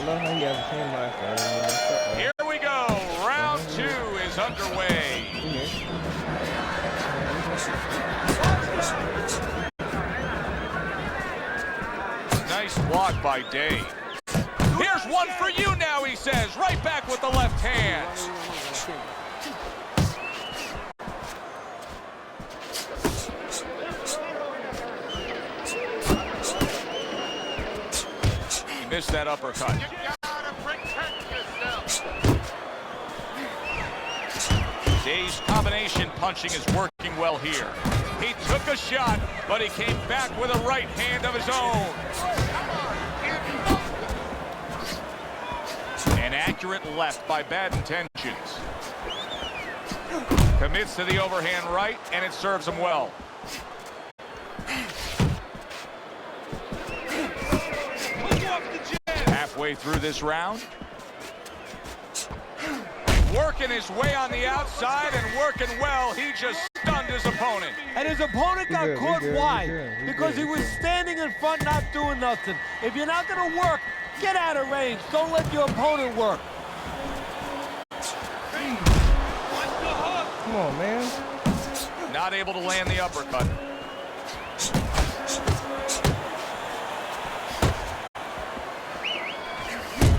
love how he has the same mindset. Here we go. Round 2 is underway. Nice block by Dave. Here's one for you now, he says. Right back with the left hand. He missed that uppercut. You gotta protect yourself. Dave's combination punching is working well here. He took a shot, but he came back with a right hand of his own. An accurate left by Bad Intentions. Commits to the overhand right, and it serves him well. Halfway through this round. Working his way on the outside and working well. He just stunned his opponent. And his opponent got caught wide because he was standing in front not doing nothing. If you're not going to work, get out of range. Don't let your opponent work. Come on, man. Not able to land the uppercut.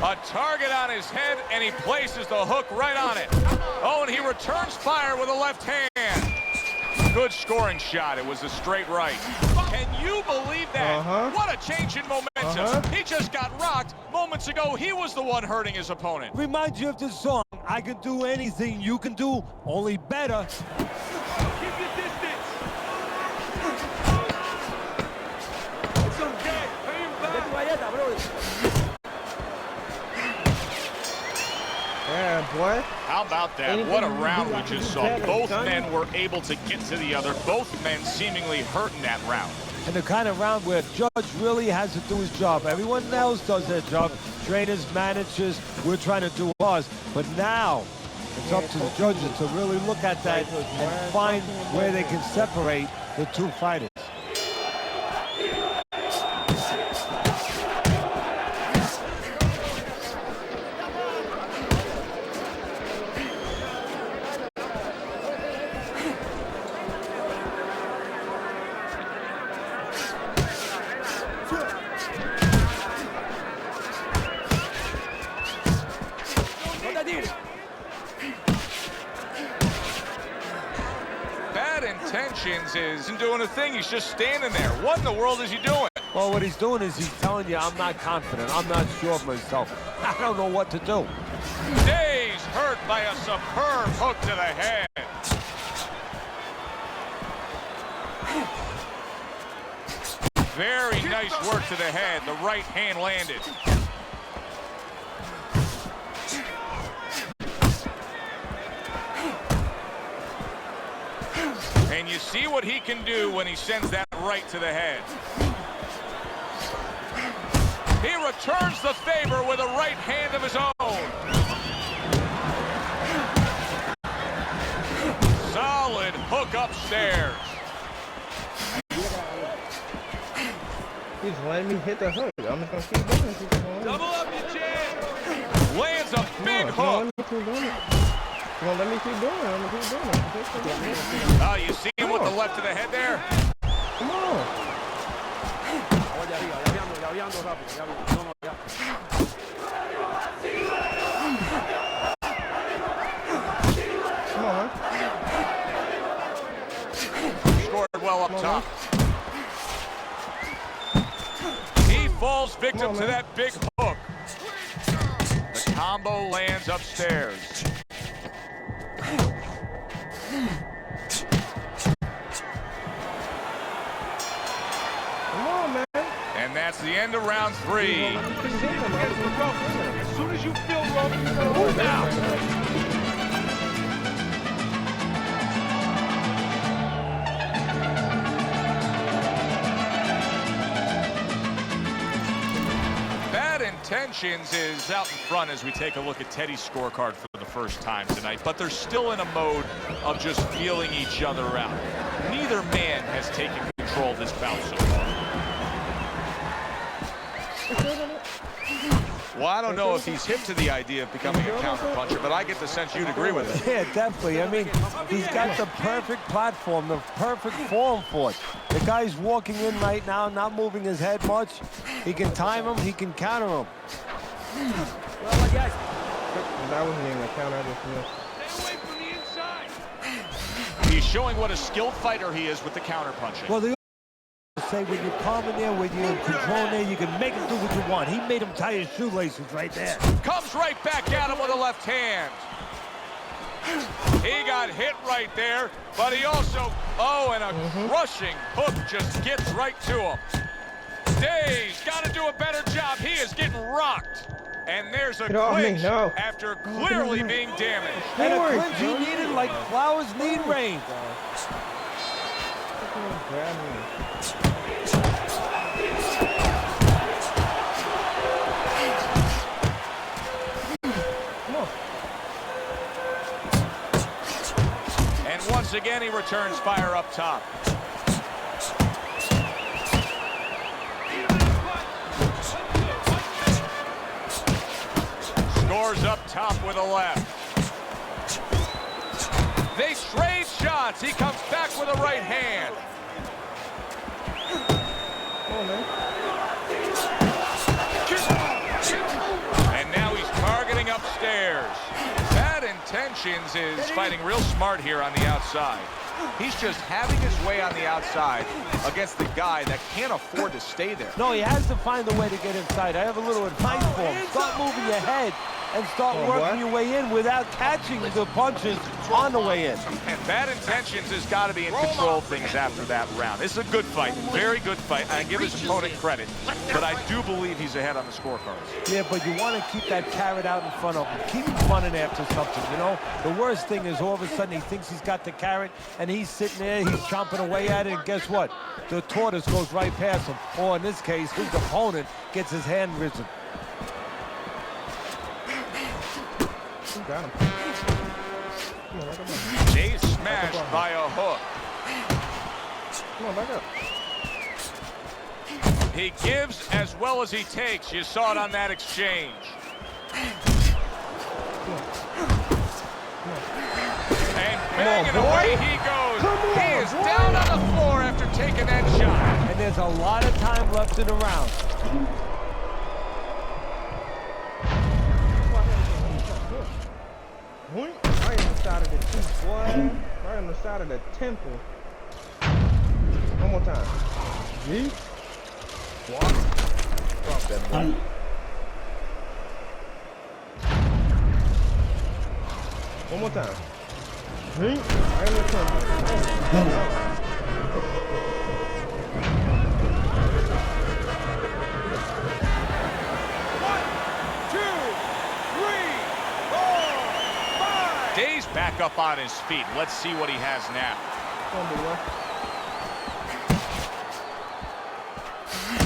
A target on his head, and he places the hook right on it. Oh, and he returns fire with a left hand. Good scoring shot. It was a straight right. Can you believe that? What a change in momentum. He just got rocked. Moments ago, he was the one hurting his opponent. Reminds you of this song, I can do anything you can do, only better. Keep your distance. It's okay. Pay him back. Yeah, boy. How about that? What a round we just saw. Both men were able to get to the other. Both men seemingly hurt in that round. And the kind of round where judge really has to do his job. Everyone else does their job. Trainers, managers, we're trying to do ours. But now it's up to the judges to really look at that and find where they can separate the two fighters. Bad Intentions isn't doing a thing. He's just standing there. What in the world is he doing? Well, what he's doing is he's telling you, I'm not confident. I'm not sure of myself. I don't know what to do. Dave's hurt by a superb hook to the head. Very nice work to the head. The right hand landed. And you see what he can do when he sends that right to the head. He returns the favor with a right hand of his own. Solid hook upstairs. He's letting me hit the hook. I'm just gonna keep doing it. Double up your chin. Lands a big hook. Come on, let me keep doing it. I'm gonna keep doing it. Oh, you see him with the left to the head there? Come on. Come on, man. Scored well up top. He falls victim to that big hook. The combo lands upstairs. Come on, man. And that's the end of round 3. As soon as you feel rough, move now. Bad Intentions is out in front as we take a look at Teddy's scorecard for the first time tonight, but they're still in a mode of just feeling each other out. Neither man has taken control of this bout so far. Well, I don't know if he's hip to the idea of becoming a counterpuncher, but I get the sense you'd agree with it. Yeah, definitely. I mean, he's got the perfect platform, the perfect form for it. The guy's walking in right now, not moving his head much. He can time him, he can counter him. Well, I guess. That wasn't even a counter, I just missed. Stay away from the inside. He's showing what a skilled fighter he is with the counterpunching. Well, they say when you're calm in there, when you're in control in there, you can make him do what you want. He made him tie his shoelaces right there. Comes right back at him with a left hand. He got hit right there, but he also, and a crushing hook just gets right to him. Day's got to do a better job. He is getting rocked. And there's a clinch after clearly being damaged. And a clinch he needed like flowers need rain. Grab me. And once again, he returns fire up top. Scores up top with a left. They trade shots. He comes back with a right hand. And now he's targeting upstairs. Bad Intentions is fighting real smart here on the outside. He's just having his way on the outside against the guy that can't afford to stay there. No, he has to find a way to get inside. I have a little advice for him. Start moving your head and start working your way in without catching the punches on the way in. And Bad Intentions has got to be in control of things after that round. This is a good fight, very good fight. I give his opponent credit, but I do believe he's ahead on the scorecards. Yeah, but you want to keep that carrot out in front of him. Keep him running after something, you know? The worst thing is all of a sudden he thinks he's got the carrot and he's sitting there, he's chomping away at it, and guess what? The tortoise goes right past him. Or in this case, his opponent gets his hand risen. Got him. He's smashed by a hook. Come on, back up. He gives as well as he takes. You saw it on that exchange. And banging away he goes. He is down on the floor after taking that shot. And there's a lot of time left in the round. Right on the side of the cheek, boy. Right on the side of the temple. One more time. G. Walk. Drop that boy. One more time. G. Right on the temple. Day's back up on his feet. Let's see what he has now.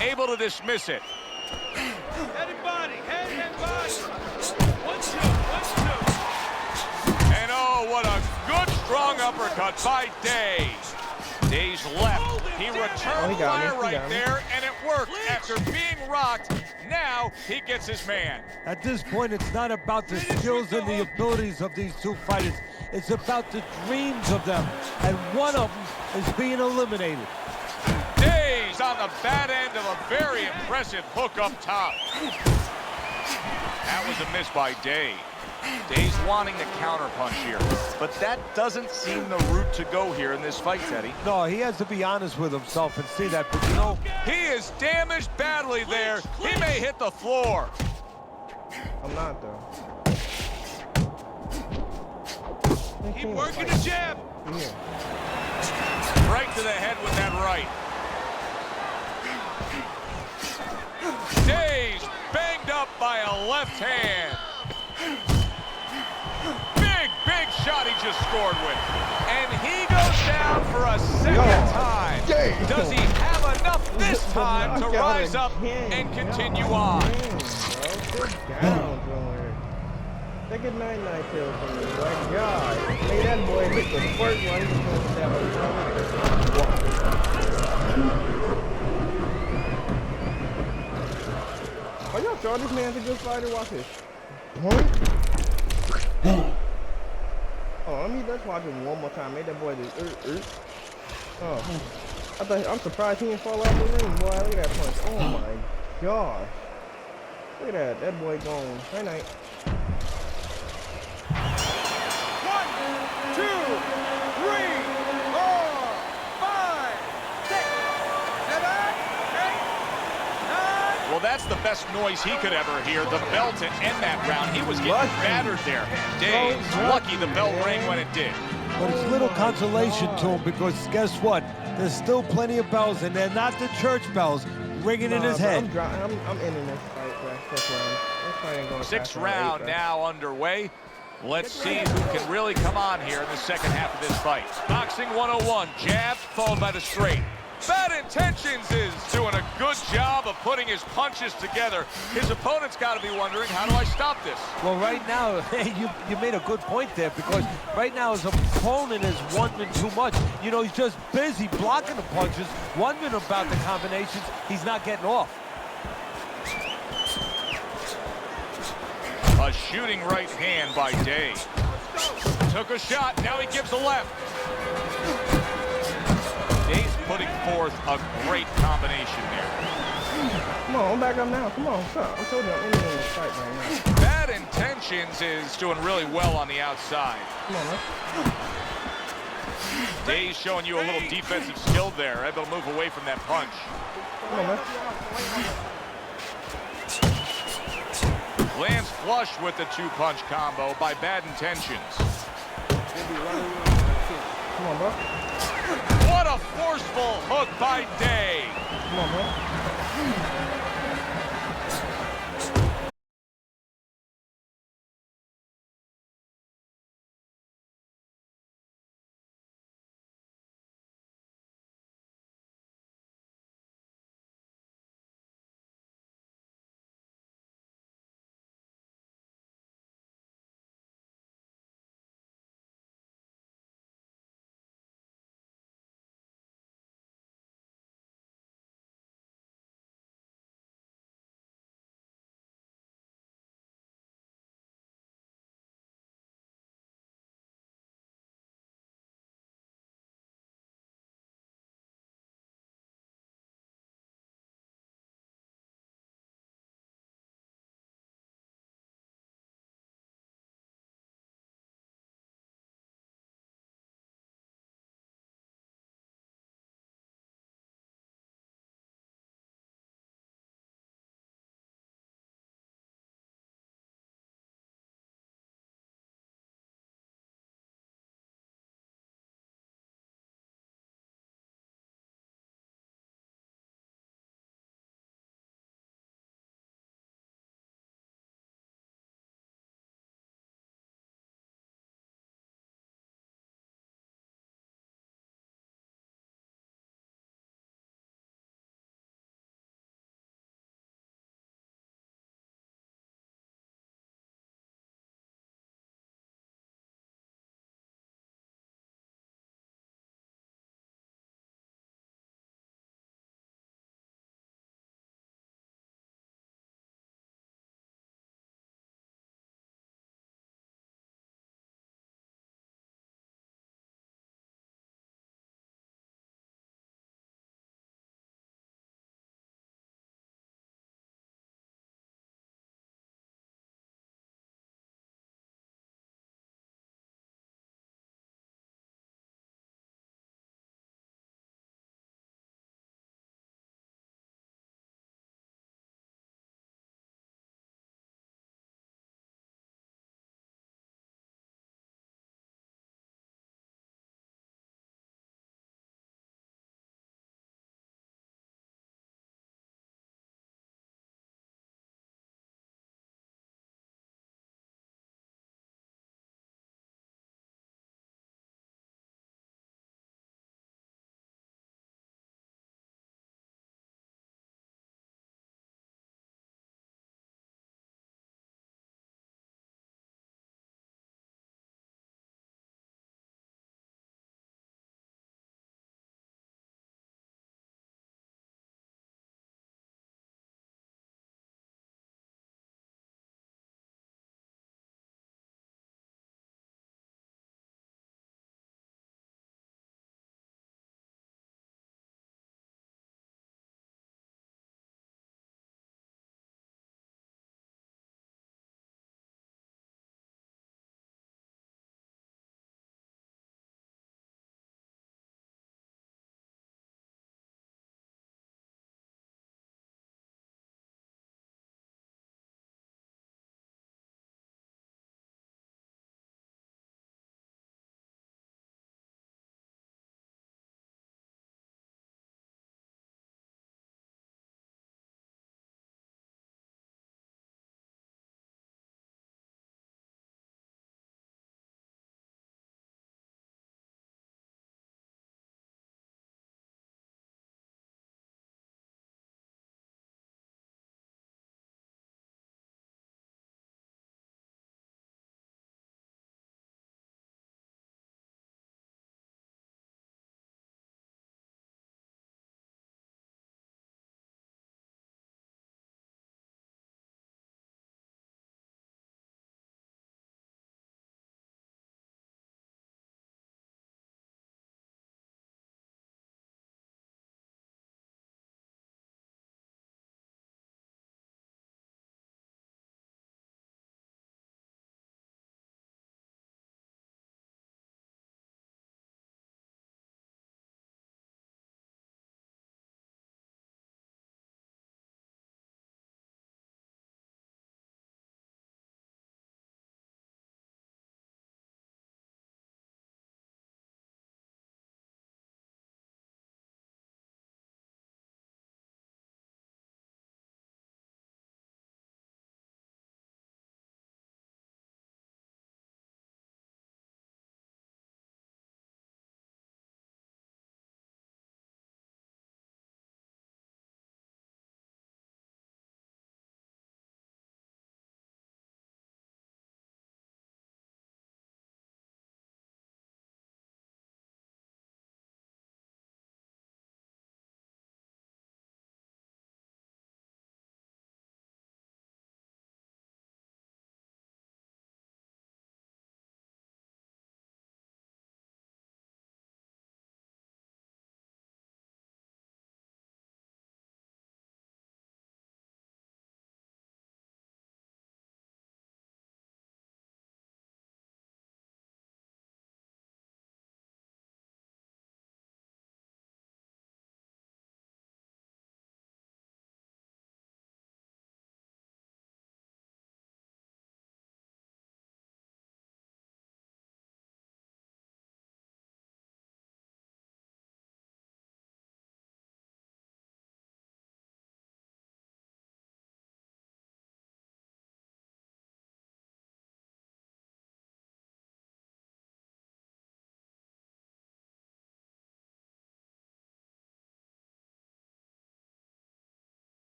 Able to dismiss it. Head and body, head and body. 1, 2, 1, 2. And oh, what a good strong uppercut by Day. Day's left. He returned fire right there, and it worked after being rocked. Now he gets his man. At this point, it's not about the skills and the abilities of these two fighters. It's about the dreams of them, and one of them is being eliminated. Day's on the bad end of a very impressive hook up top. That was a miss by Day. Day's wanting to counterpunch here, but that doesn't seem the route to go here in this fight, Teddy. No, he has to be honest with himself and see that, but you know... He is damaged badly there. He may hit the floor. I'm not, though. Keep working the jab. Yeah. Right to the head with that right. Day's banged up by a left hand. Big shot he just scored with. And he goes down for a second time. Does he have enough this time to rise up and continue on? Take a night pill from me, boy. God. Hey, that boy hit the first one. He's supposed to have a Oh, y'all sure this man's a good fighter? Watch this. Boink. Oh, let's watch him one more time. Make that boy do. Oh, I'm surprised he didn't fall off the ring, boy. Look at that punch. Oh my gosh. Look at that. That boy gone. Night night. 1, 2, 3, 4, 5, 6, 7, 8, 9. Well, that's the best noise he could ever hear. The bell to end that round. He was getting battered there. Dave's lucky the bell rang when it did. But it's little consolation to him because guess what? There's still plenty of bells, and they're not the church bells ringing in his head. I'm ending this fight, bro. This round. This fight ain't going Sixth round now underway. Let's see who can really come on here in the second half of this fight. Boxing 101, jab followed by the straight. Bad Intentions is doing a good job of putting his punches together. His opponent's got to be wondering, how do I stop this? Well, right now, you made a good point there because right now his opponent is wondering too much. You know, he's just busy blocking the punches, wondering about the combinations. He's not getting off. A shooting right hand by Dave. Took a shot, now he gives a left. Dave's putting forth a great combination there. Come on, I'm back up now. Come on, what's up? I told you I'm ending this fight right now. Bad Intentions is doing really well on the outside. Come on, man. Dave's showing you a little defensive skill there, able to move away from that punch. Come on, man. Lands flush with the two-punch combo by Bad Intentions. Come on, bro. What a forceful hook by Dave. Come on, bro.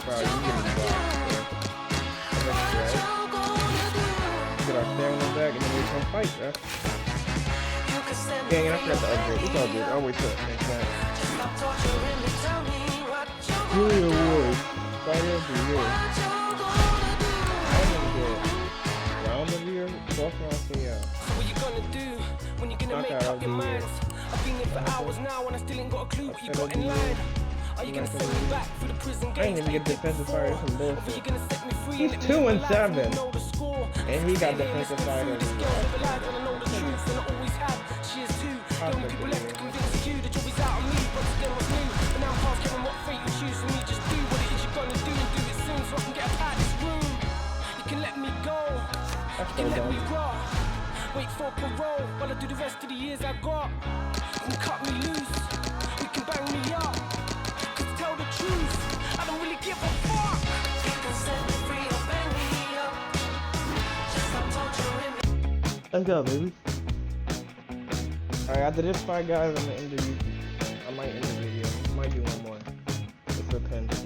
foul. You getting blocked. That's right. Get our stamina back and then we can fight, bro. Dang it, I forgot to upgrade. It's all good. I'll wait till next time. Julia Ward, Fighter of the Year. I didn't get Round of the Year, 12th round, so yeah. What you gonna do when you're gonna make up your mind? I've been here for hours now and I still ain't got a clue what you got in line. Are you gonna send me back through the prison gates? I ain't even get defensive fire, some Or you bullshit. gonna set me free? He's 2-7. And he got defensive fire of the year. Wait for parole while I do the rest of the years I got. You can cut me loose, we can bang me up. Cause to tell the truth, I don't really give a fuck. You can set me free or bang me up. Just stop torturing me. Let's go, baby. Alright, after this fight, guys, I'm gonna end the YouTube. I might end the video. I might do one more. It depends.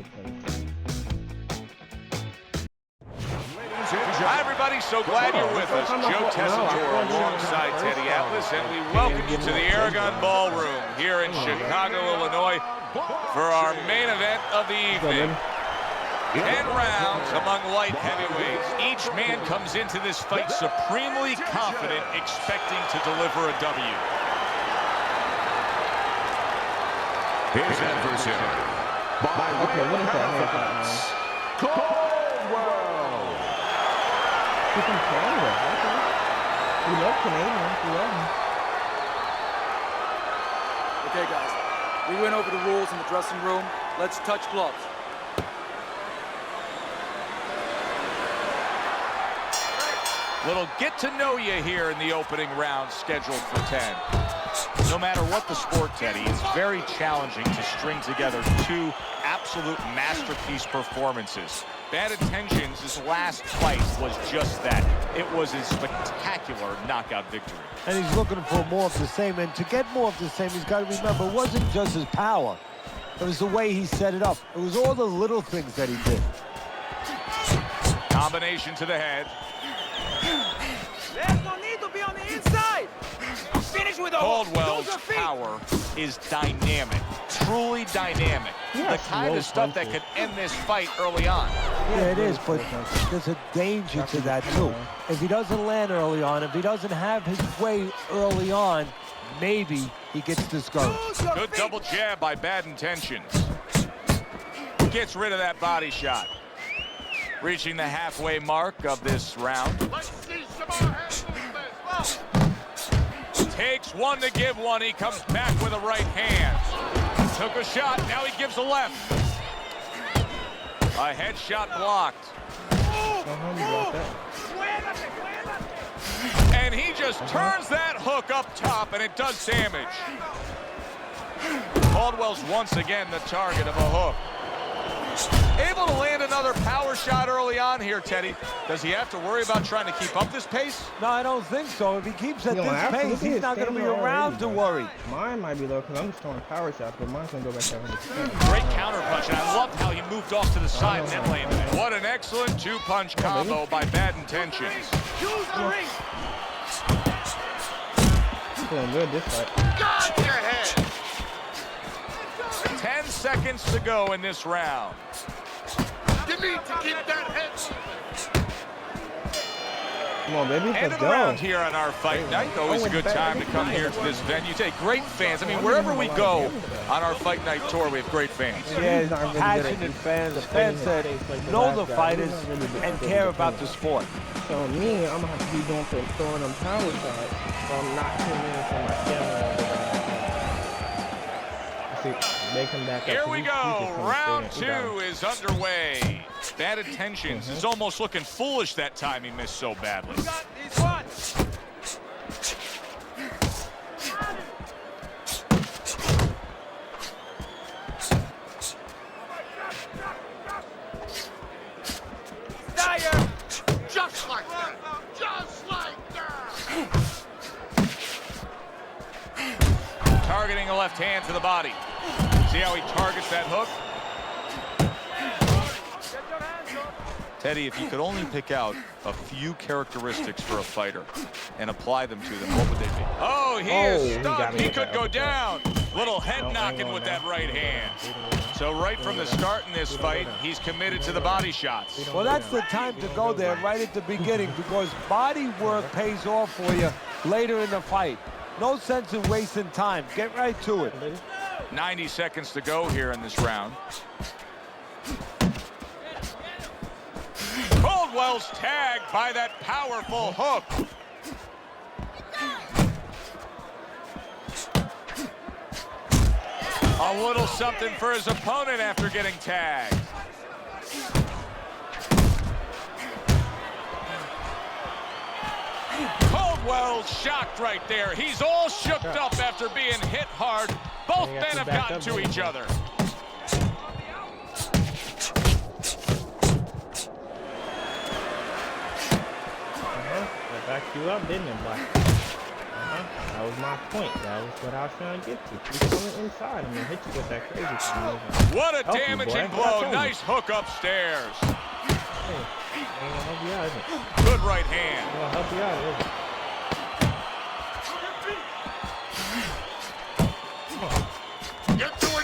Hi, everybody. So glad you're with us. Joe Tessitore alongside Teddy Atlas, and we welcome you to the Aragon Ballroom here in Chicago, Illinois, for our main event of the evening. 10 rounds among light heavyweights. Each man comes into this fight supremely confident, expecting to deliver a W. His adversary. Okay, what is that haircut, man? He's from Canada. Okay. We love Canadians. We love him. Okay, guys. We went over the rules in the dressing room. Let's touch gloves. Little get to know you here in the opening round scheduled for 10. No matter what the sport, Teddy, it's very challenging to string together two absolute masterpiece performances. Bad Intentions, his last fight was just that. It was a spectacular knockout victory. And he's looking for more of the same. And to get more of the same, he's got to remember, it wasn't just his power. It was the way he set it up. It was all the little things that he did. Combination to the head. There's no need to be on the inside. Finish with a Caldwell's power is dynamic, truly dynamic. The kind of stuff that could end this fight early on. Yeah, it is, but there's a danger to that, too. If he doesn't land early on, if he doesn't have his way early on, maybe he gets discouraged. Good double jab by Bad Intentions. Gets rid of that body shot. Reaching the halfway mark of this round. Let's see some more hand movement. Takes one to give one. He comes back with a right hand. Took a shot. Now he gives a left. A headshot blocked. And he just turns that hook up top, and it does damage. Caldwell's once again the target of a hook. Able to land another power shot early on here, Teddy. Does he have to worry about trying to keep up this pace? No, I don't think so. If he keeps at You don't this have to. pace, Look at he's his not going to be stamina around to already, worry. Mine might be low because I'm just throwing power shots, but mine's going to go back to 100%. Great counter punch, and I loved how he moved off to the side and then landed it. What an excellent two-punch combo by Bad Intentions. Use the ring. He's doing good this fight. Guard your head. 10 seconds to go in this round. You need to keep that head. Come on, baby. End Let's of the go. round here on our fight night. Always a good time to come here to this venue. Take great fans. I mean, wherever we go on our fight night tour, we have great fans. Yeah, passionate fans, fans that know the fighters and care about the sport. So me, I'm going to have to be doing some throwing them power shots, so I'm not tuning in for my stamina. They come back Here up. we go. Round two is underway. Bad Intentions is almost looking foolish that time he missed so badly. Got these one. Dyer. Just like that. Just like that. Targeting a left hand to the body. See how he targets that hook? Teddy, if you could only pick out a few characteristics for a fighter and apply them to them, what would they be? Oh, he is stunned. He could go down. Little head knocking with that right hand. So right from the start in this fight, he's committed to the body shots. Well, that's the time to go there right at the beginning, because body work pays off for you later in the fight. No sense in wasting time. Get right to it. 90 seconds to go here in this round. Caldwell's tagged by that powerful hook. A little something for his opponent after getting tagged. Caldwell's shocked right there. He's all shook up after being hit hard. Both men have gotten to each other. Back you up, didn't it, Black? That was my point. That was what I was trying to get to. Keep coming inside and hit you with that crazy thing. What a damaging blow. Nice hook upstairs. Hey, help you out, isn't it? Good right hand. I'll help you out, isn't it?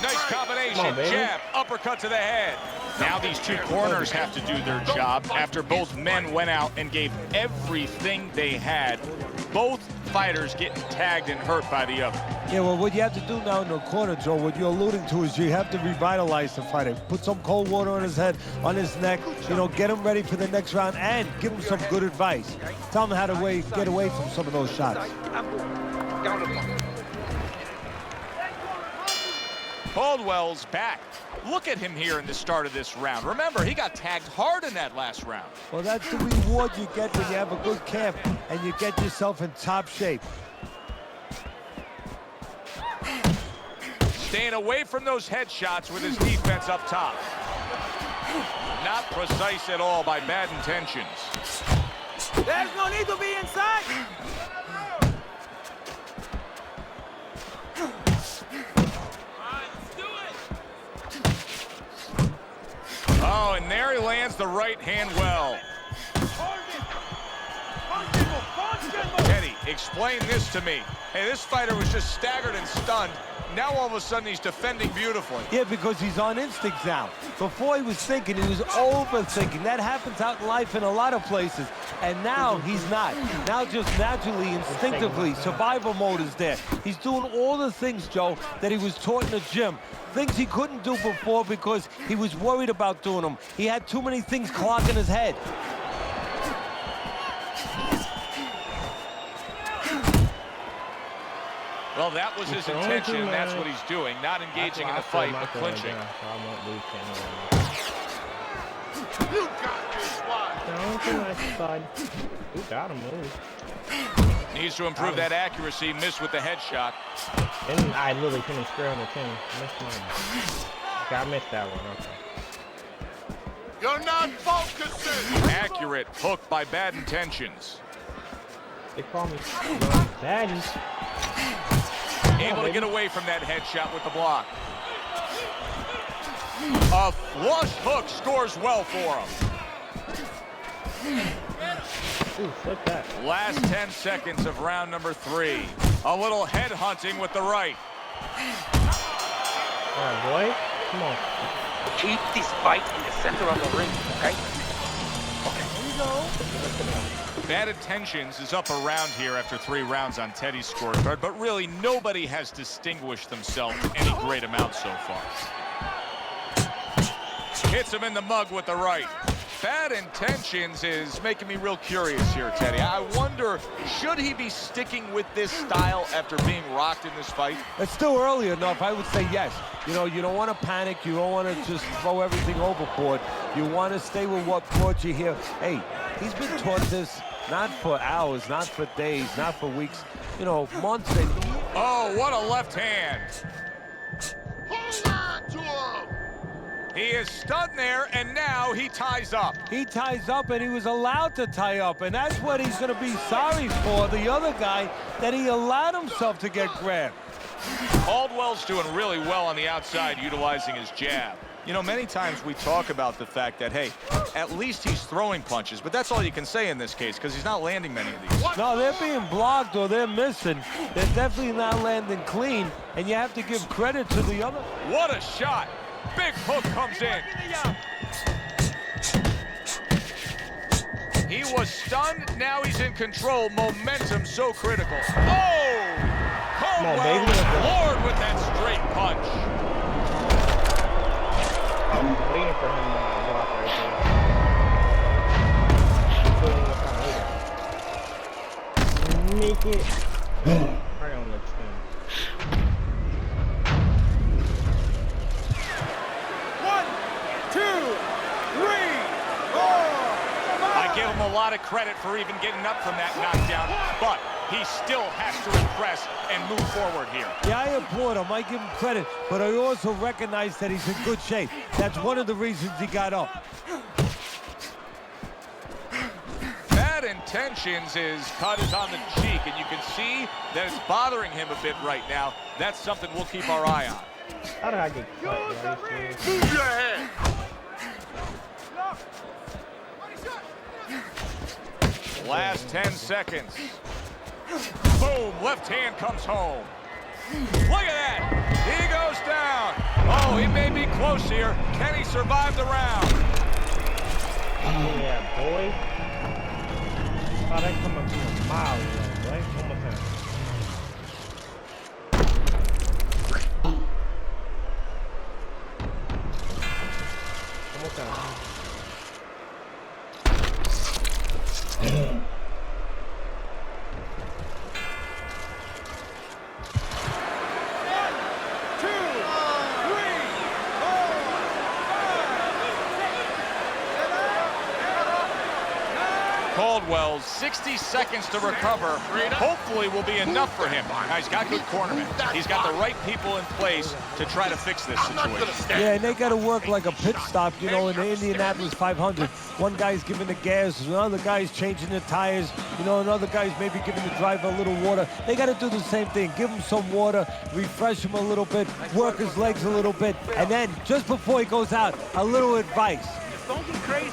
Nice combination. Jab, uppercut to the head. Now these two corners have to do their job after both men went out and gave everything they had. Both fighters getting tagged and hurt by the other. Yeah, well, what you have to do now in the corner, Joe, what you're alluding to is you have to revitalize the fighter. Put some cold water on his head, on his neck, you know, get him ready for the next round and give him some good advice. Tell him how to get away from some of those shots. Caldwell's back. Look at him here in the start of this round. Remember, he got tagged hard in that last round. Well, that's the reward you get when you have a good camp and you get yourself in top shape. Staying away from those headshots with his defense up top. Not precise at all by bad intentions. There's no need to be inside. Oh, and there he lands the right hand well. Teddy, explain this to me. Hey, this fighter was just staggered and stunned. Now all of a sudden he's defending beautifully. Yeah, because he's on instinct now. Before he was thinking, he was overthinking. That happens out in life in a lot of places. And now he's not. Now just naturally, instinctively, survival mode is there. He's doing all the things, Joe, that he was taught in the gym. Things he couldn't do before because he was worried about doing them. He had too many things clogging his head. Well, that was his intention, and that's what he's doing. Not engaging in the fight, but clinching. You got this one. You got him, Needs to improve that accuracy. Missed with the headshot. And I literally couldn't square on the 10. Missed mine. Okay, I missed that one. Okay. You're not focusing. Accurate hook by bad intentions. They call me Daddy. Able to get away from that headshot with the block. A flush hook scores well for him. Ooh, flip that. Last 10 seconds of round number 3. A little head hunting with the right. All right, boy. Come on. Keep this fight in the center of the ring, okay? Okay. Here we go. Bad Intentions is up around here after 3 rounds on Teddy's scorecard, but really nobody has distinguished themselves any great amount so far. Hits him in the mug with the right. Bad Intentions is making me real curious here, Teddy. I wonder, should he be sticking with this style after being rocked in this fight? It's still early enough. I would say yes. You know, you don't want to panic. You don't want to just throw everything overboard. You want to stay with what brought you here. Hey, he's been taught this not for hours, not for days, not for weeks, you know, months and years. Oh, what a left hand. Hold on to him. He is stunned there, and now he ties up. He ties up, and he was allowed to tie up, and that's what he's going to be sorry for, the other guy, that he allowed himself to get grabbed. Caldwell's doing really well on the outside, utilizing his jab. You know, many times we talk about the fact that, hey, at least he's throwing punches, but that's all you can say in this case because he's not landing many of these. No, they're being blocked or they're missing. They're definitely not landing clean, and you have to give credit to the other. What a shot. Big hook comes in. He was stunned. Now he's in control. Momentum so critical. Oh! Caldwell floored with that straight punch. I'm waiting for him to block right there. Make it right on the chin. 1, 2, 3, 4. I give him a lot of credit for even getting up from that knockdown, but he still has to impress and move forward here. Yeah, I applaud him. I give him credit, but I also recognize that he's in good shape. That's one of the reasons he got up. Bad Intentions, his cut is on the cheek, and you can see that it's bothering him a bit right now. That's something we'll keep our eye on. How did I get cut? Move your head. Last 10 seconds. Boom, left hand comes home. Look at that, he goes down. Oh, he may be close here. Can he survive the round? Yeah, boy. Oh, that come up to a mile, right? One more time. One more time. Caldwell's 60 seconds to recover hopefully will be enough for him. Now, he's got good cornermen. He's got the right people in place to try to fix this situation. Yeah, and they got to work like a pit stop, you know, in the Indianapolis 500. One guy's giving the gas, another guy's changing the tires, you know, another guy's maybe giving the driver a little water. They got to do the same thing. Give him some water, refresh him a little bit, work his legs a little bit, and then just before he goes out, a little advice. Just don't get crazy.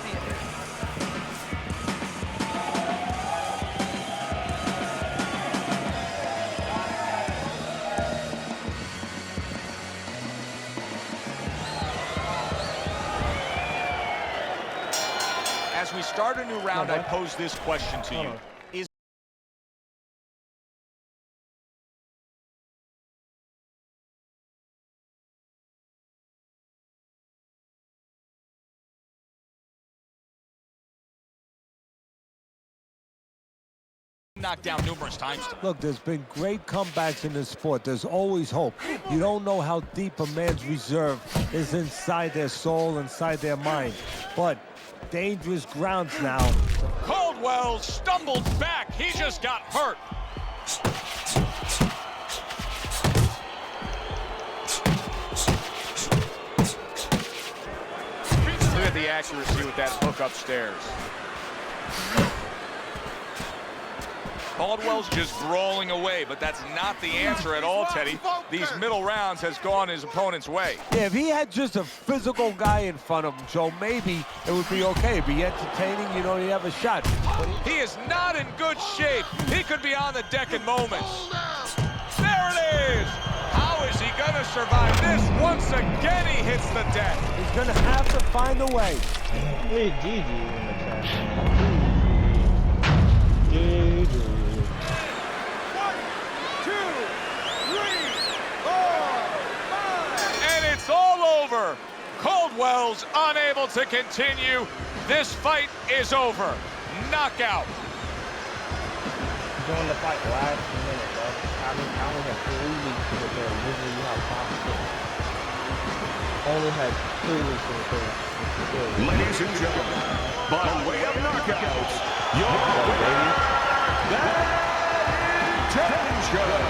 As we start a new round, I pose this question to you. Is knocked down numerous times. Look, there's been great comebacks in this sport. There's always hope. You don't know how deep a man's reserve is inside their soul, inside their mind. But dangerous grounds now. Caldwell stumbled back. He just got hurt. Look at the accuracy with that hook upstairs. Caldwell's just brawling away, but that's not the answer at all, Teddy. These middle rounds has gone his opponent's way. Yeah, if he had just a physical guy in front of him, Joe, maybe it would be okay. Be entertaining, you know, he'd have a shot. But he is not in good shape. He could be on the deck in moments. There it is. How is he going to survive this? Once again, he hits the deck. He's going to have to find a way. Hey, Gigi in the chat. Gigi. 1, 2, 3, 4, 5. And it's all over. Caldwell's unable to continue. This fight is over. Knockout. Doing the fight last minute, bro. I only had 3 weeks to prepare. Usually you have 5 to only had 3 weeks to prepare. Ladies and gentlemen, by way of knockouts, your winner, Night Pt1.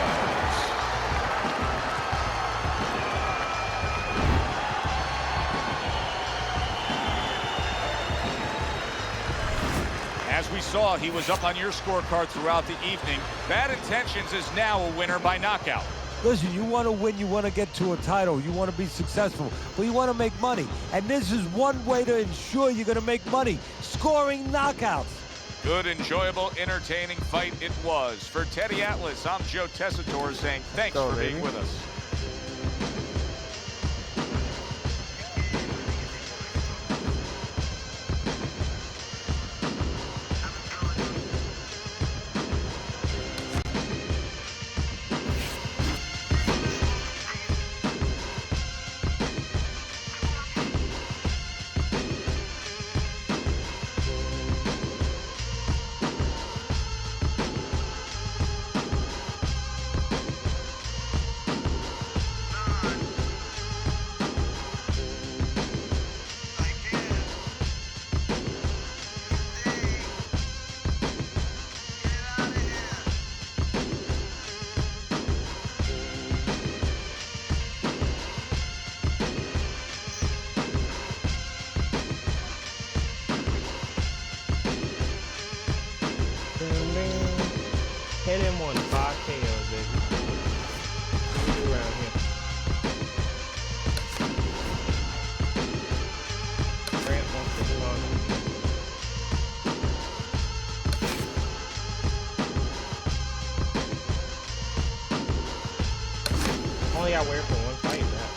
As we saw, he was up on your scorecard throughout the evening. Bad Intentions is now a winner by knockout. Listen, you want to win, you want to get to a title, you want to be successful, but you want to make money. And this is one way to ensure you're going to make money, scoring knockouts. Good, enjoyable, entertaining fight it was. For Teddy Atlas, I'm Joe Tessitore saying thanks for being with us. Pt1, 5 KOs, baby. What do we do around here? Grant wants to come. Only got wear for one fight, that.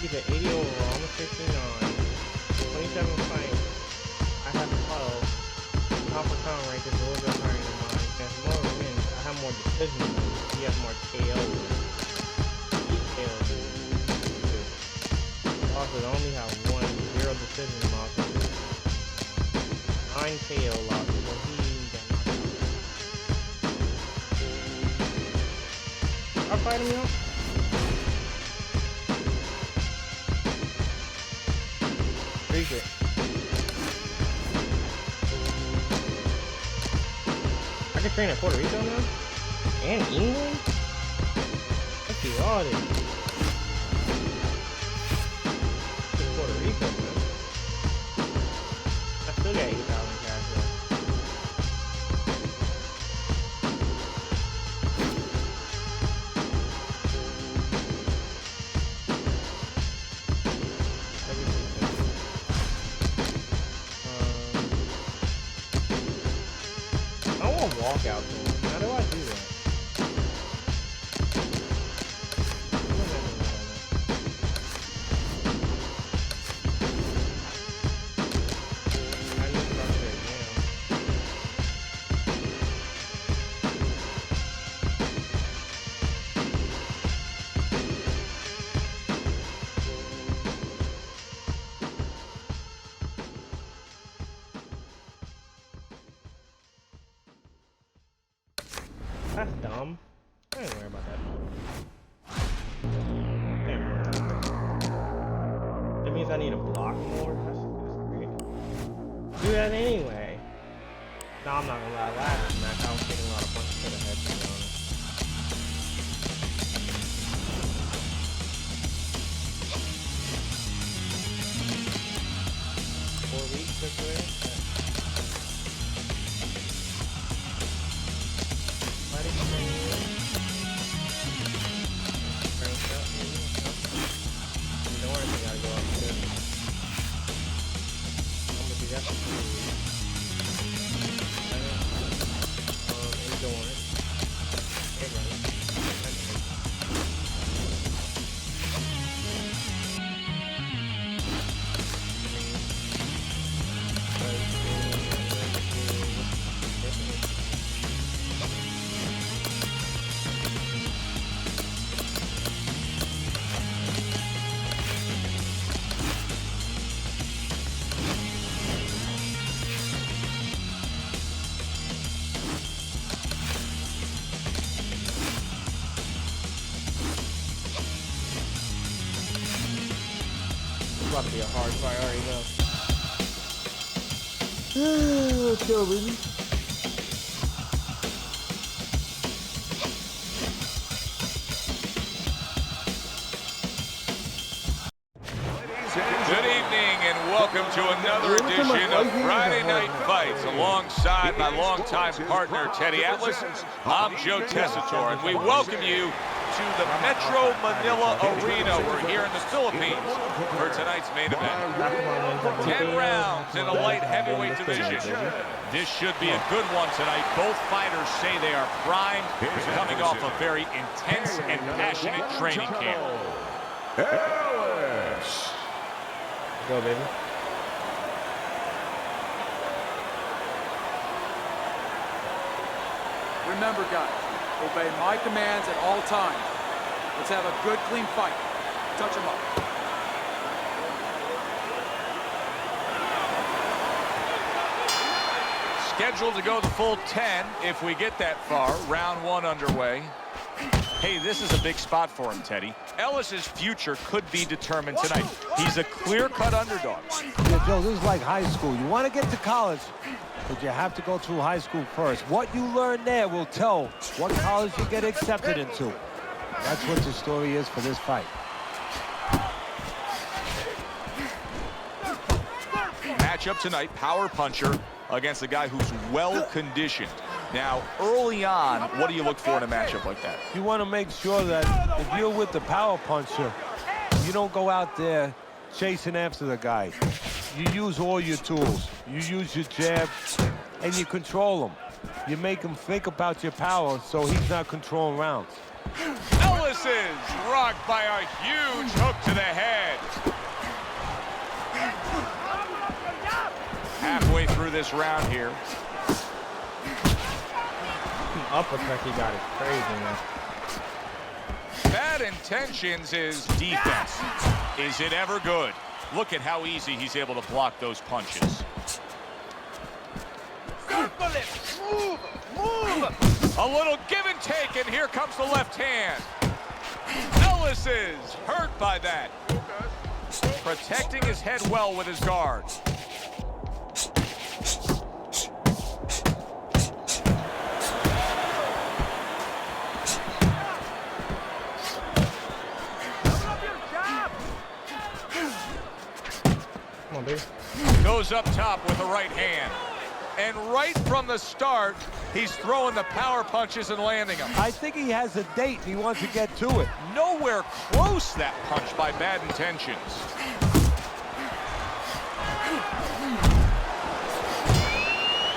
He's at 80 overall, I'm a 69. 27 fights. I have 12. Alpha Con rank is a little bit higher than mine. He has more wins. I have more decision wins. He has more KO wins. He KOs. Also, I only have 0 decision losses. 9 KO losses. So he got knocked out. I'll fight him out. Appreciate it. I can train at Puerto Rico now? And England? Let's do all this. To Puerto Rico, man. I still got 80,000 cash though. Walk out to him. How do I do that? I need to start there That's dumb. I ain't worry about that. Can't worry about that. That means I need to block more? That's great. Do that anyway. No, I'm not gonna lie. Last match, I was taking a lot of punches to the head, to be honest. This way. Enjoying it. about to be a hard fight, I already know. Let's go, baby. Good evening and welcome to another edition of Friday Night Fights. Alongside my longtime partner, Teddy Atlas, I'm Joe Tessitore, and we welcome you to the Metro Manila Arena. We're here in the Philippines for tonight's main event. 10 rounds in the light heavyweight division. This should be a good one tonight. Both fighters say they are primed, coming off a very intense and passionate training camp. Go, baby. Remember, guys, obey my commands at all times. Let's have a good, clean fight. Touch him up. Scheduled to go the full 10 if we get that far. Round 1 underway. Hey, this is a big spot for him, Teddy. Ellis's future could be determined tonight. He's a clear-cut underdog. Yeah, Joe, this is like high school. You want to get to college, but you have to go through high school first. What you learn there will tell what college you get accepted into. That's what the story is for this fight. Matchup tonight, power puncher against a guy who's well-conditioned. Now, early on, what do you look for in a matchup like that? You want to make sure that if you're with the power puncher, you don't go out there chasing after the guy. You use all your tools. You use your jab, and you control him. You make him think about your power so he's not controlling rounds. Ellis is rocked by a huge hook to the head. Halfway through this round here. Uppercut, he got it crazy, man. Bad intentions is defense. Is it ever good? Look at how easy he's able to block those punches. A little give and take, and here comes the left hand. Ellis is hurt by that. Protecting his head well with his guard. Goes up top with the right hand. And right from the start, he's throwing the power punches and landing them. I think he has a date and he wants to get to it. Nowhere close that punch by bad intentions.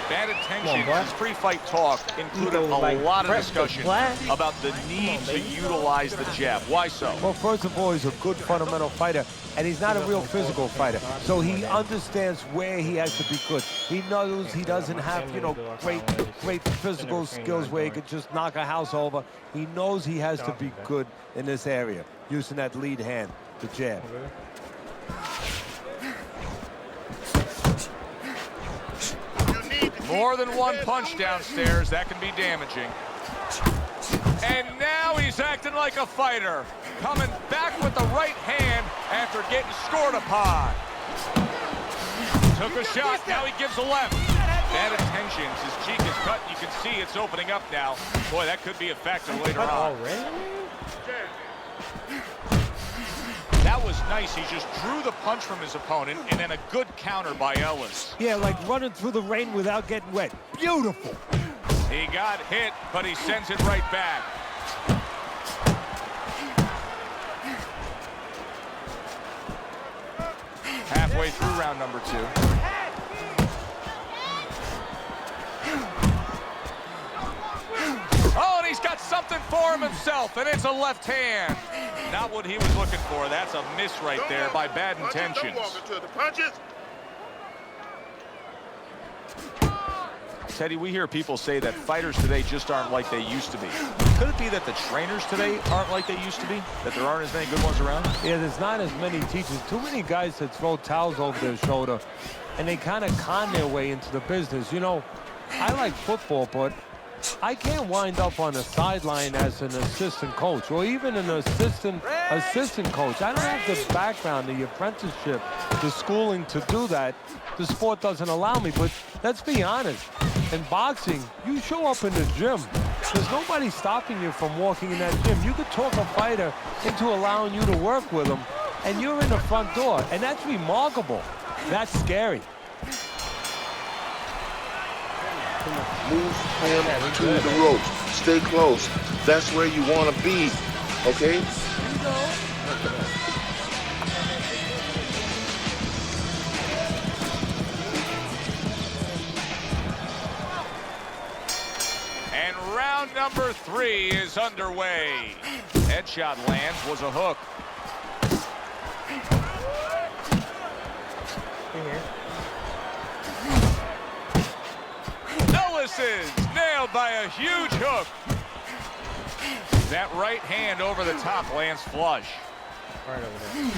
Bad intentions. His pre-fight talk included a lot of discussion about the need to utilize the jab. Why so? Well, first of all, he's a good fundamental fighter, and he's not a real physical fighter. So he understands where he has to be good. He knows he doesn't have, you know, great physical skills where he could just knock a house over. He knows he has to be good in this area, using that lead hand, the jab. More than one punch downstairs, that can be damaging. And now he's acting like a fighter, coming back with the right hand after getting scored upon. Took a shot, now he gives a left. Bad intentions, his cheek is cut, you can see it's opening up now. Boy, that could be a factor later on. That was nice. He just drew the punch from his opponent, and then a good counter by Ellis. Yeah, like running through the rain without getting wet. Beautiful. He got hit, but he sends it right back. Halfway through round number 2. Oh, and he's got something for him himself, and it's a left hand. Not what he was looking for. That's a miss right there by bad intentions. Teddy, we hear people say that fighters today just aren't like they used to be. Could it be that the trainers today aren't like they used to be? That there aren't as many good ones around? Yeah, there's not as many teachers. Too many guys that throw towels over their shoulder, and they kind of con their way into the business. You know, I like football, but I can't wind up on the sideline as an assistant coach or even an assistant coach. I don't have the background, the apprenticeship, the schooling to do that. The sport doesn't allow me, but let's be honest. In boxing, you show up in the gym. There's nobody stopping you from walking in that gym. You could talk a fighter into allowing you to work with him, and you're in the front door, and that's remarkable. That's scary. Move him to the ropes. Stay close. That's where you want to be. Okay? And round number 3 is underway. Headshot lands, was a hook. Ellis is nailed by a huge hook. That right hand over the top lands flush. Right over there.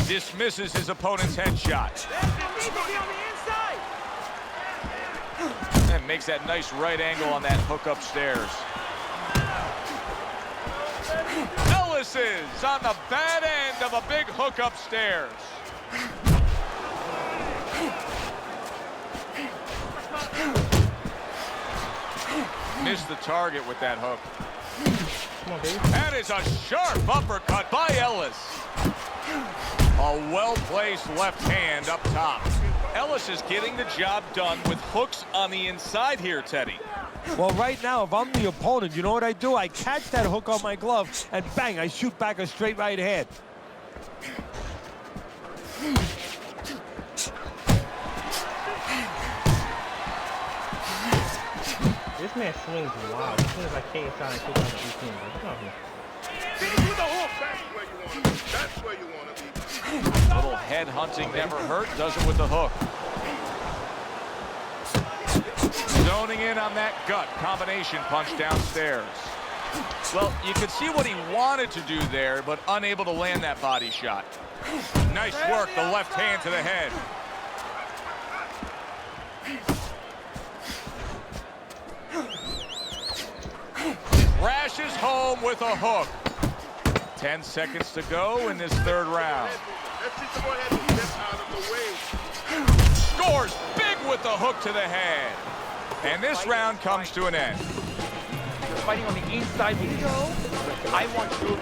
Dismisses his opponent's headshot. And makes that nice right angle on that hook upstairs. Ellis is on the bad end of a big hook upstairs. Missed the target with that hook. That is a sharp uppercut by Ellis. A well-placed left hand up top. Ellis is getting the job done with hooks on the inside here, Teddy. Well, right now, if I'm the opponent, you know what I do? I catch that hook on my glove, and bang, I shoot back a straight right hand. This man swings wild. As soon as I can't sign a kick out of 18, but come on here. That's where you want to be. Little head hunting never hurt, does it with the hook. Zoning in on that gut combination punch downstairs. Well, you could see what he wanted to do there, but unable to land that body shot. Nice work, the left hand to the head. Crashes home with a hook. 10 seconds to go in this third round. Let's just go ahead and get out of the way. Scores big with the hook to the head. And this round comes to an end. You're fighting on the inside with you. I want you to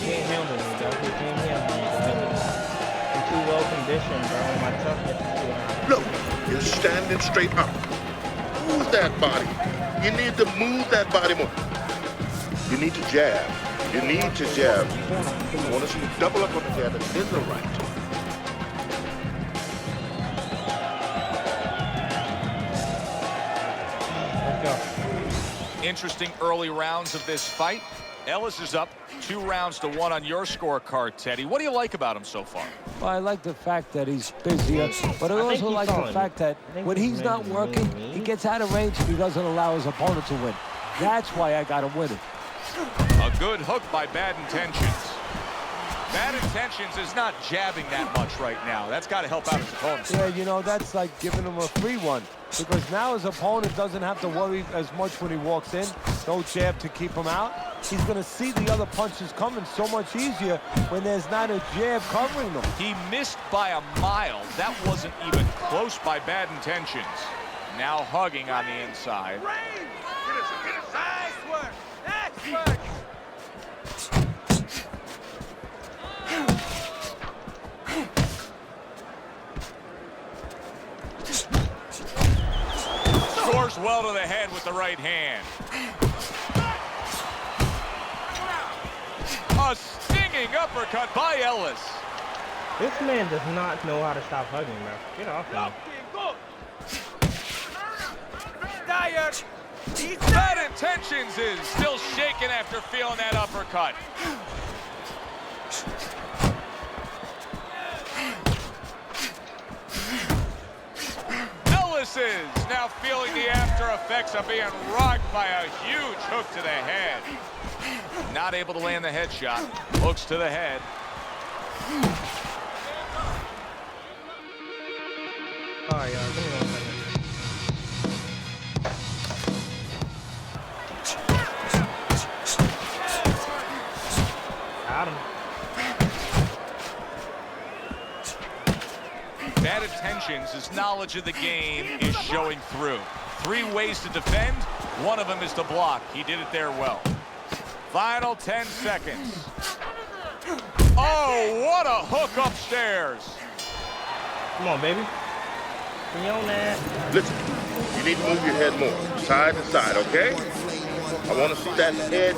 He ain't handling me, though. He ain't handling me, though. I'm too well conditioned, bro. My toughness is too high. Look, you're standing straight up. Move that body. You need to move that body more. You need to jab. You need to jab. I want to see you double up on the jab and then the right. Let's go. Interesting early rounds of this fight. Ellis is up 2 rounds to 1 on your scorecard, Teddy. What do you like about him so far? Well, I like the fact that he's busier, but I also like the fact that when he's not working, he gets out of range and he doesn't allow his opponent to win. That's why I got him winning. A good hook by Bad Intentions. Bad Intentions is not jabbing that much right now. That's got to help out his opponent. Yeah, you know, that's like giving him a free one, because now his opponent doesn't have to worry as much when he walks in. No jab to keep him out. He's going to see the other punches coming so much easier when there's not a jab covering them. He missed by a mile. That wasn't even close by Bad Intentions. Now hugging on the inside. Nice work. Nice work. Scores well to the head with the right hand. A stinging uppercut by Ellis. This man does not know how to stop hugging, bro. Get off me. Tired. Bad Intentions is still shaking after feeling that uppercut. Ellis is now feeling the after effects of being rocked by a huge hook to the head. Not able to land the headshot. Hooks to the head. Alright, y'all, give me 1 second. Got him. Bad intentions, his knowledge of the game is showing through. 3 ways to defend, one of them is to block. He did it there well. Final 10 seconds. Oh, what a hook upstairs. Come on, baby. Be on that. Listen, you need to move your head more, side to side, okay? I want to see that head.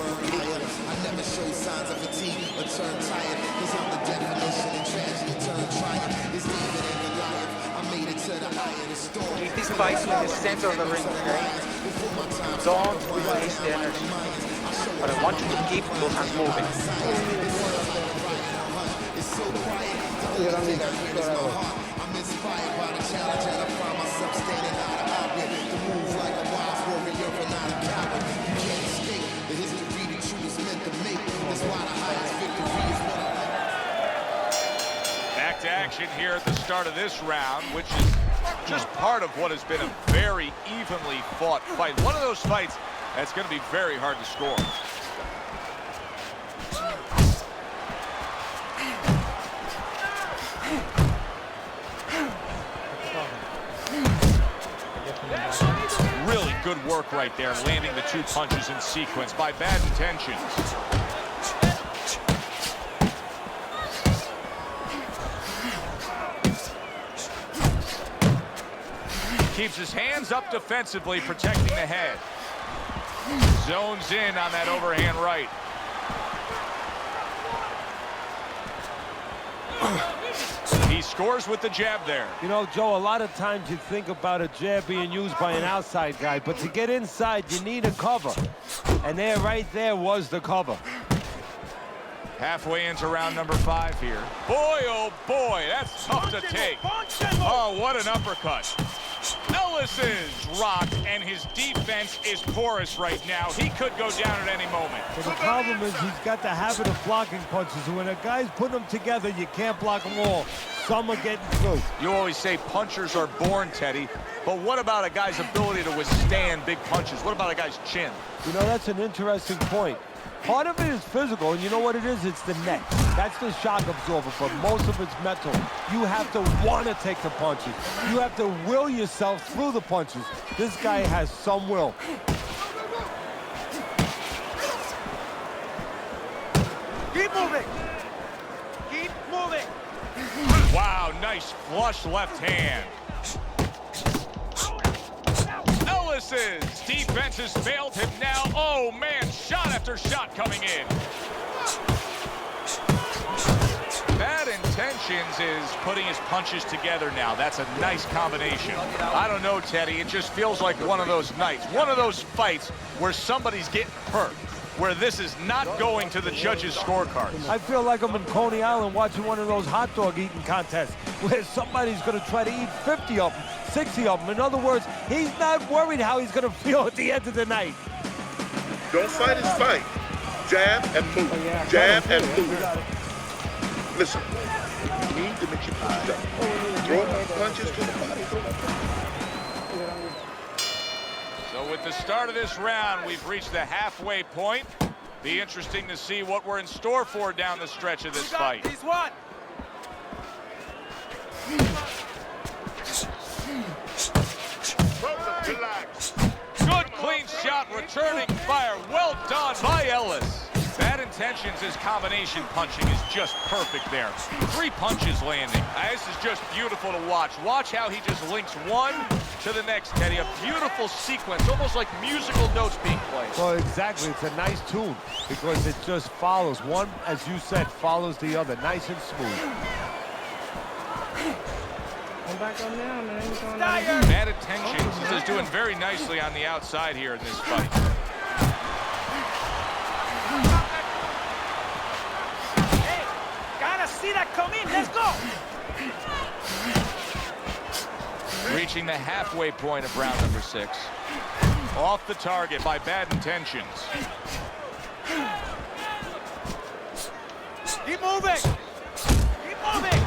Keep these fights in the center of the ring, okay? Don't waste the energy. But I want you to keep those hands moving. Back to action here at the start of this round, which is just part of what has been a very evenly fought fight. One of those fights that's going to be very hard to score. Really good work right there, landing the 2 punches in sequence by Bad Intentions. Keeps his hands up defensively, protecting the head. Zones in on that overhand right. He scores with the jab there. You know, Joe, a lot of times you think about a jab being used by an outside guy, but to get inside, you need a cover. And there, right there, was the cover. Halfway into round number 5 here. Boy, oh boy, that's tough to take. Oh, what an uppercut. Ellis is rocked, and his defense is porous right now. He could go down at any moment. But the problem is he's got the habit of blocking punches, and when a guy's putting them together, you can't block them all. Some are getting through. You always say punchers are born, Teddy, but what about a guy's ability to withstand big punches? What about a guy's chin? You know, that's an interesting point. Part of it is physical, and you know what it is? It's the neck. That's the shock absorber, but most of it's mental. You have to want to take the punches. You have to will yourself through the punches. This guy has some will. Keep moving. Keep moving. Wow, nice flush left hand. Ellis's defense has failed him now. Oh, man, shot after shot coming in. Bad Intentions is putting his punches together now. That's a nice combination. I don't know, Teddy. It just feels like one of those nights, one of those fights where somebody's getting hurt, where this is not going to the judges' scorecards. I feel like I'm in Coney Island watching one of those hot dog eating contests where somebody's going to try to eat 50 of them, 60 of them. In other words, he's not worried how he's going to feel at the end of the night. Don't fight his fight. Jab and move. Jab and move. Listen, you need to make your punch up. Throw punches to the body. So with the start of this round, we've reached the halfway point. Be interesting to see what we're in store for down the stretch of this fight. He's one. Relax. Good clean shot, returning fire. Well done by Ellis. Bad Intentions, his combination punching is just perfect there. 3 punches landing. This is just beautiful to watch. Watch how he just links one to the next, Teddy. A beautiful sequence, almost like musical notes being played. Well, exactly. It's a nice tune because it just follows. One, as you said, follows the other. Nice and smooth. I'm back on now, man. What's going on? Bad Intentions is doing very nicely on the outside here in this fight. See that come in, let's go! Reaching the halfway point of round number 6. Off the target by Bad Intentions. Keep moving! Keep moving!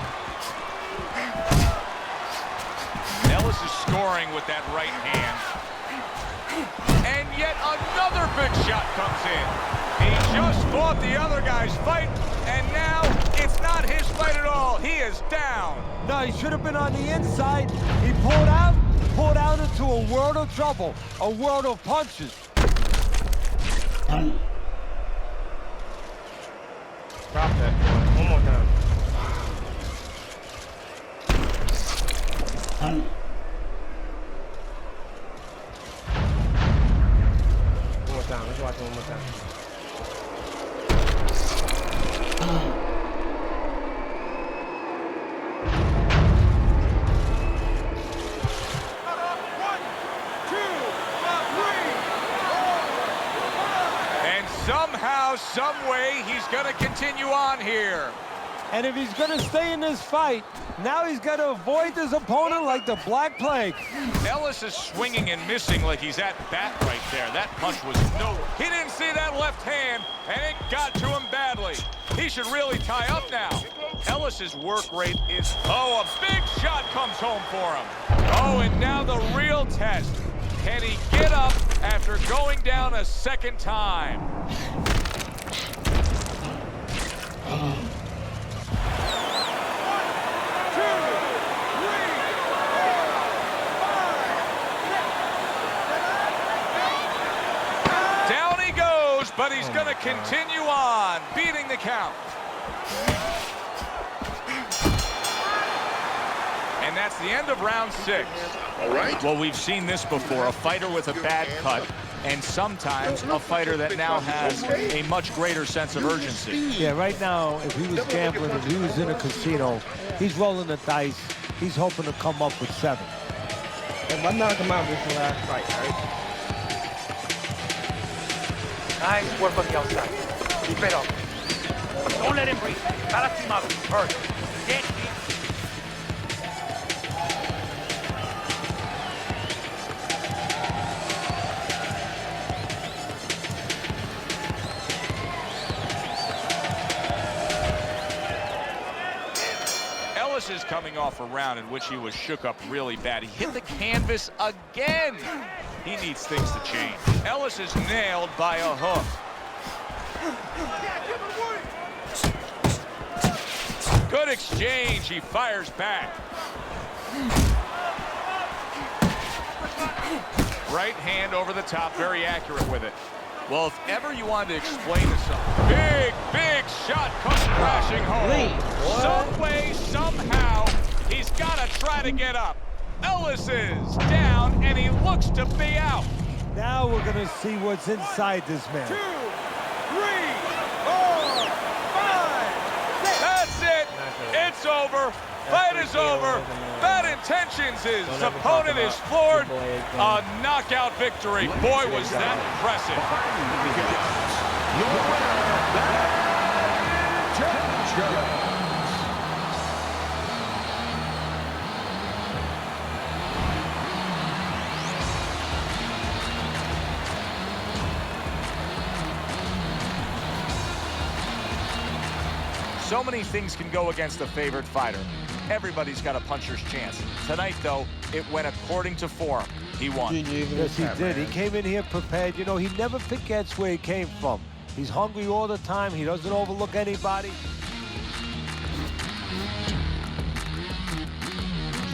is scoring with that right hand. And yet another big shot comes in. He just fought the other guy's fight, and now it's not his fight at all. He is down. No, he should have been on the inside. He pulled out into a world of trouble, a world of punches. Drop that one more time. One more time. Let's watch it one more time. Somehow, some way, he's going to continue on here. And if he's going to stay in this fight, now he's got to avoid his opponent like the Black Plague. Ellis is swinging and missing like he's at bat right there. That punch was no. He didn't see that left hand, and it got to him badly. He should really tie up now. Ellis's work rate is, oh, a big shot comes home for him. Oh, and now the real test. Can he get up after going down a second time? Down he goes, but he's going to continue on, beating the count. And that's the end of round 6. All right. Well, we've seen this before, a fighter with a bad cut, and sometimes a fighter that now has a much greater sense of urgency. Yeah, right now, if he was gambling, if he was in a casino, he's rolling the dice. He's hoping to come up with 7. If I knock him out this last fight, right? Nice work on the outside. Keep it up. Don't let him breathe. Gotta team up. Hurt. Get him. Ellis is coming off a round in which he was shook up really bad. He hit the canvas again. He needs things to change. Ellis is nailed by a hook. Good exchange. He fires back. Right hand over the top, very accurate with it. Well, if ever you wanted to explain to someone, big shot comes crashing home. Some way, somehow, he's got to try to get up. Ellis is down, and he looks to be out. Now we're going to see what's inside this man. 2, 3, 4, 5, 6. That's it. It's over. Fight is over. Bad Intentions' opponent is floored. A knockout victory. Boy, was that impressive. So many things can go against a favorite fighter. Everybody's got a puncher's chance. Tonight, though, it went according to form. He won. Yes, he did. He came in here prepared. You know, he never forgets where he came from. He's hungry all the time. He doesn't overlook anybody.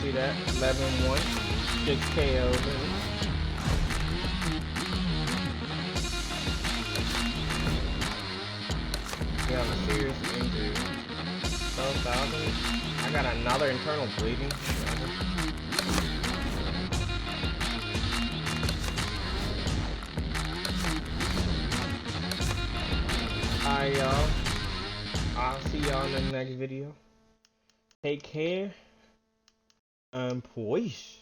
See that? 11-1. 6 KOs. Got a serious injury. 12,000. I got another internal bleeding. Alright, y'all. I'll see y'all in the next video. Take care. Peace.